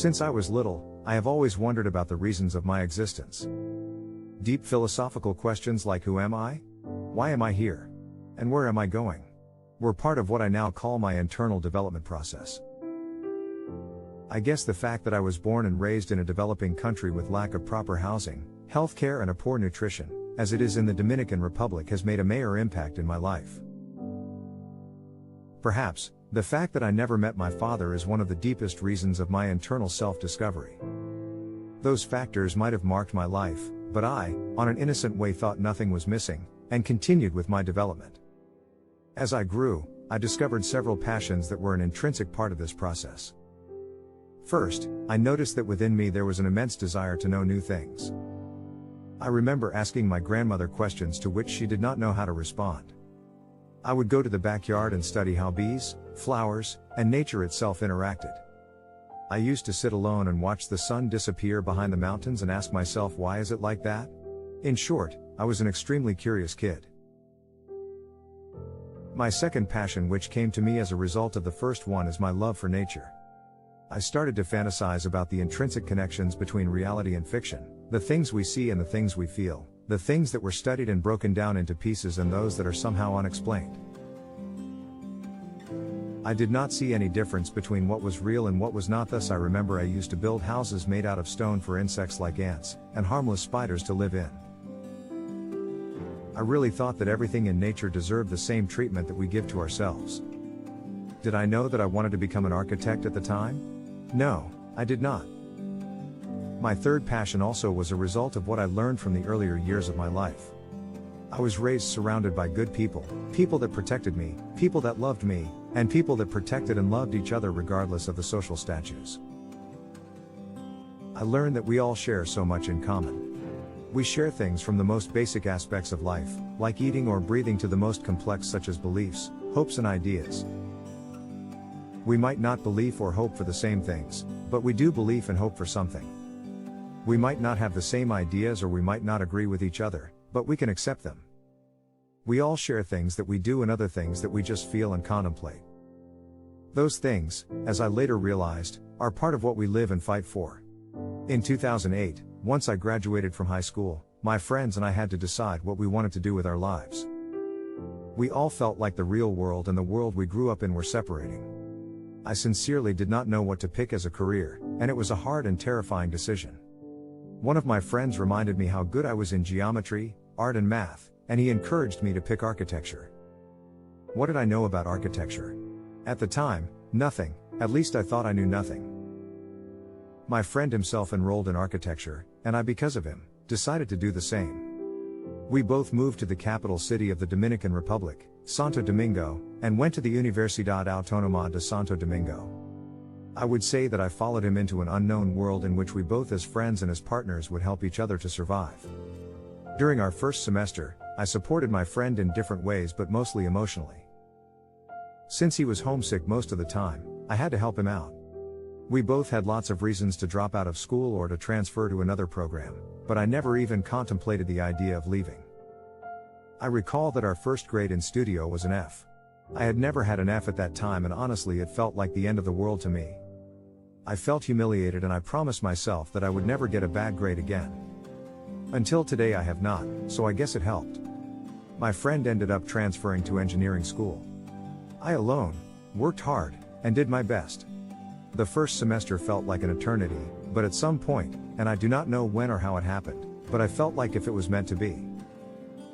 Since I was little, I have always wondered about the reasons of my existence. Deep philosophical questions like who am I? Why am I here? And where am I going? Were part of what I now call my internal development process. I guess the fact that I was born and raised in a developing country with lack of proper housing, healthcare and a poor nutrition, as it is in the Dominican Republic, has made a major impact in my life. Perhaps, the fact that I never met my father is one of the deepest reasons of my internal self-discovery. Those factors might have marked my life, but I, on an innocent way, thought nothing was missing, and continued with my development. As I grew, I discovered several passions that were an intrinsic part of this process. First, I noticed that within me there was an immense desire to know new things. I remember asking my grandmother questions to which she did not know how to respond. I would go to the backyard and study how bees, flowers, and nature itself interacted. I used to sit alone and watch the sun disappear behind the mountains and ask myself, why is it like that? In short, I was an extremely curious kid. My second passion, which came to me as a result of the first one, is my love for nature. I started to fantasize about the intrinsic connections between reality and fiction, the things we see and the things we feel, the things that were studied and broken down into pieces and those that are somehow unexplained. I did not see any difference between what was real and what was not. Thus, I remember I used to build houses made out of stone for insects like ants and harmless spiders to live in. I really thought that everything in nature deserved the same treatment that we give to ourselves. Did I know that I wanted to become an architect at the time? No, I did not. My third passion also was a result of what I learned from the earlier years of my life. I was raised surrounded by good people, people that protected me, people that loved me, and people that protected and loved each other regardless of the social status. I learned that we all share so much in common. We share things from the most basic aspects of life, like eating or breathing, to the most complex such as beliefs, hopes and ideas. We might not believe or hope for the same things, but we do believe and hope for something. We might not have the same ideas or we might not agree with each other, but we can accept them. We all share things that we do and other things that we just feel and contemplate. Those things, as I later realized, are part of what we live and fight for. In 2008, once I graduated from high school, my friends and I had to decide what we wanted to do with our lives. We all felt like the real world and the world we grew up in were separating. I sincerely did not know what to pick as a career, and it was a hard and terrifying decision. One of my friends reminded me how good I was in geometry, art and math, and he encouraged me to pick architecture. What did I know about architecture? At the time, nothing, at least I thought I knew nothing. My friend himself enrolled in architecture, and I, because of him, decided to do the same. We both moved to the capital city of the Dominican Republic, Santo Domingo, and went to the Universidad Autonoma de Santo Domingo. I would say that I followed him into an unknown world in which we both as friends and as partners would help each other to survive. During our first semester, I supported my friend in different ways but mostly emotionally. Since he was homesick most of the time, I had to help him out. We both had lots of reasons to drop out of school or to transfer to another program, but I never even contemplated the idea of leaving. I recall that our first grade in studio was an F. I had never had an F at that time, and honestly it felt like the end of the world to me. I felt humiliated and I promised myself that I would never get a bad grade again. Until today I have not, so I guess it helped. My friend ended up transferring to engineering school. I alone worked hard and did my best. The first semester felt like an eternity, but at some point, and I do not know when or how it happened, but I felt like if it was meant to be.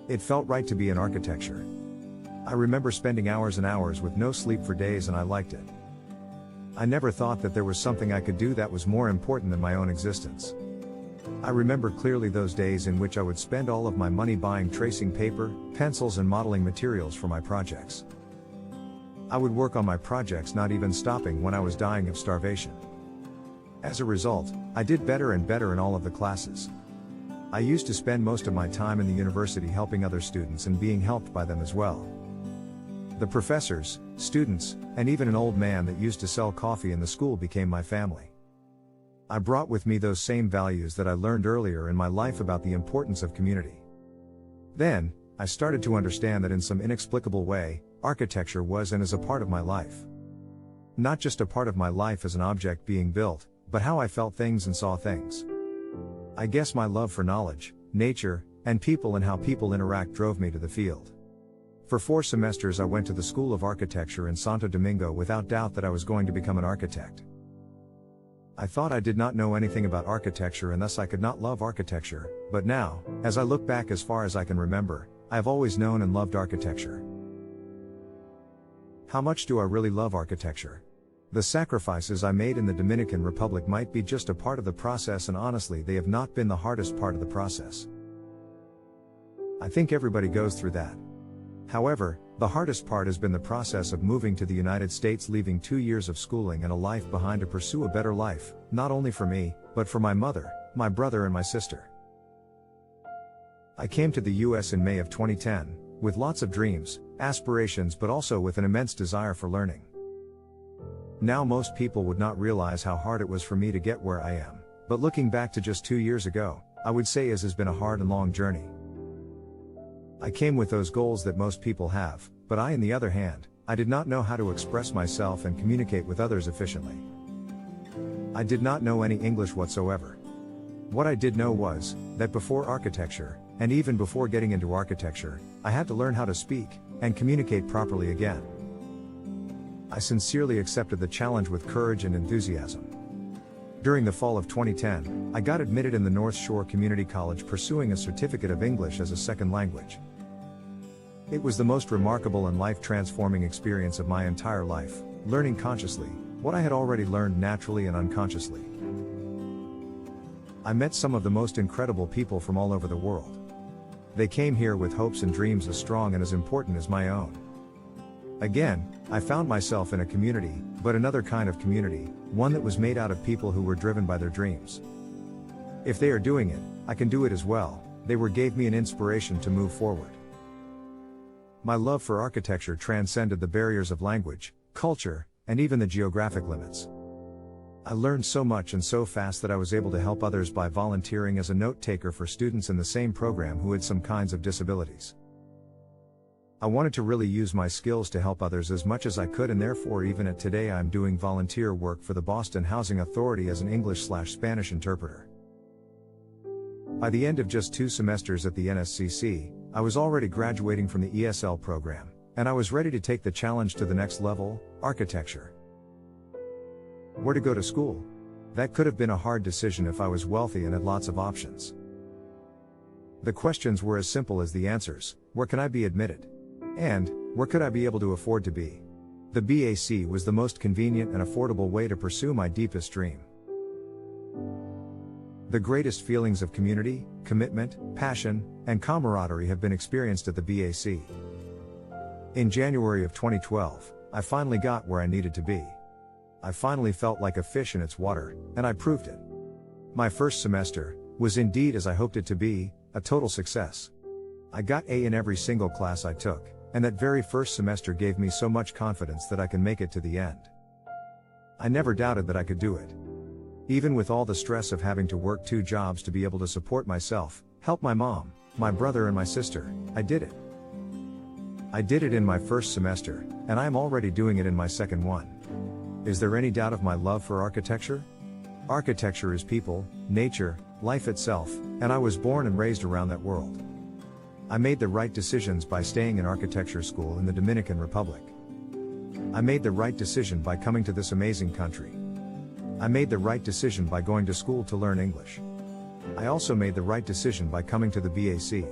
It felt right to be in architecture. I remember spending hours and hours with no sleep for days, and I liked it. I never thought that there was something I could do that was more important than my own existence. I remember clearly those days in which I would spend all of my money buying tracing paper, pencils and modeling materials for my projects. I would work on my projects not even stopping when I was dying of starvation. As a result, I did better and better in all of the classes. I used to spend most of my time in the university helping other students and being helped by them as well. The professors, students, and even an old man that used to sell coffee in the school became my family. I brought with me those same values that I learned earlier in my life about the importance of community. Then, I started to understand that in some inexplicable way, architecture was and is a part of my life. Not just a part of my life as an object being built, but how I felt things and saw things. I guess my love for knowledge, nature, and people and how people interact drove me to the field. For 4 semesters I went to the School of Architecture in Santo Domingo without doubt that I was going to become an architect. I thought I did not know anything about architecture and thus I could not love architecture, but now, as I look back as far as I can remember, I have always known and loved architecture. How much do I really love architecture? The sacrifices I made in the Dominican Republic might be just a part of the process, and honestly they have not been the hardest part of the process. I think everybody goes through that. However, the hardest part has been the process of moving to the United States, leaving 2 years of schooling and a life behind to pursue a better life, not only for me, but for my mother, my brother and my sister. I came to the US in May of 2010, with lots of dreams, aspirations, but also with an immense desire for learning. Now most people would not realize how hard it was for me to get where I am, but looking back to just 2 years ago, I would say it has been a hard and long journey. I came with those goals that most people have, but I, on the other hand, I did not know how to express myself and communicate with others efficiently. I did not know any English whatsoever. What I did know was that before architecture, and even before getting into architecture, I had to learn how to speak and communicate properly again. I sincerely accepted the challenge with courage and enthusiasm. During the fall of 2010, I got admitted in the North Shore Community College, pursuing a certificate of English as a second language. It was the most remarkable and life-transforming experience of my entire life, learning consciously what I had already learned naturally and unconsciously. I met some of the most incredible people from all over the world. They came here with hopes and dreams as strong and as important as my own. Again, I found myself in a community, but another kind of community, one that was made out of people who were driven by their dreams. If they are doing it, I can do it as well. Gave me an inspiration to move forward. My love for architecture transcended the barriers of language, culture, and even the geographic limits. I learned so much and so fast that I was able to help others by volunteering as a note taker for students in the same program who had some kinds of disabilities. I wanted to really use my skills to help others as much as I could, and therefore even at today I am doing volunteer work for the Boston Housing Authority as an English/Spanish interpreter. By the end of just 2 semesters at the NSCC, I was already graduating from the ESL program, and I was ready to take the challenge to the next level, architecture. Where to go to school? That could have been a hard decision if I was wealthy and had lots of options. The questions were as simple as the answers: where can I be admitted? And, where could I be able to afford to be? The BAC was the most convenient and affordable way to pursue my deepest dream. The greatest feelings of community, commitment, passion, and camaraderie have been experienced at the BAC. In January of 2012, I finally got where I needed to be. I finally felt like a fish in its water, and I proved it. My first semester was indeed, as I hoped it to be, a total success. I got A in every single class I took, and that very first semester gave me so much confidence that I can make it to the end. I never doubted that I could do it. Even with all the stress of having to work 2 jobs to be able to support myself, help my mom, my brother and my sister, I did it. I did it in my first semester, and I am already doing it in my second one. Is there any doubt of my love for architecture? Architecture is people, nature, life itself, and I was born and raised around that world. I made the right decisions by staying in architecture school in the Dominican Republic. I made the right decision by coming to this amazing country. I made the right decision by going to school to learn English. I also made the right decision by coming to the BAC.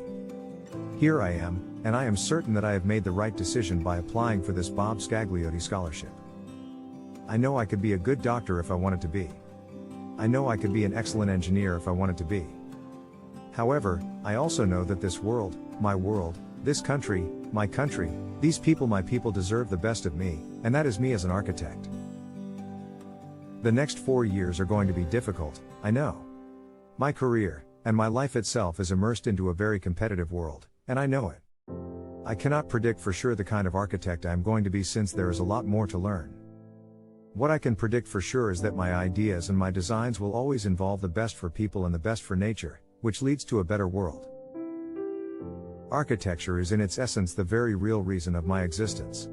Here I am, and I am certain that I have made the right decision by applying for this Bob Scagliotti scholarship. I know I could be a good doctor if I wanted to be. I know I could be an excellent engineer if I wanted to be. However, I also know that this world, this country, my country, these people, my people deserve the best of me, and that is me as an architect. The next 4 years are going to be difficult, I know. My career, and my life itself is immersed into a very competitive world, and I know it. I cannot predict for sure the kind of architect I am going to be, since there is a lot more to learn. What I can predict for sure is that my ideas and my designs will always involve the best for people and the best for nature, which leads to a better world. Architecture is in its essence the very real reason of my existence.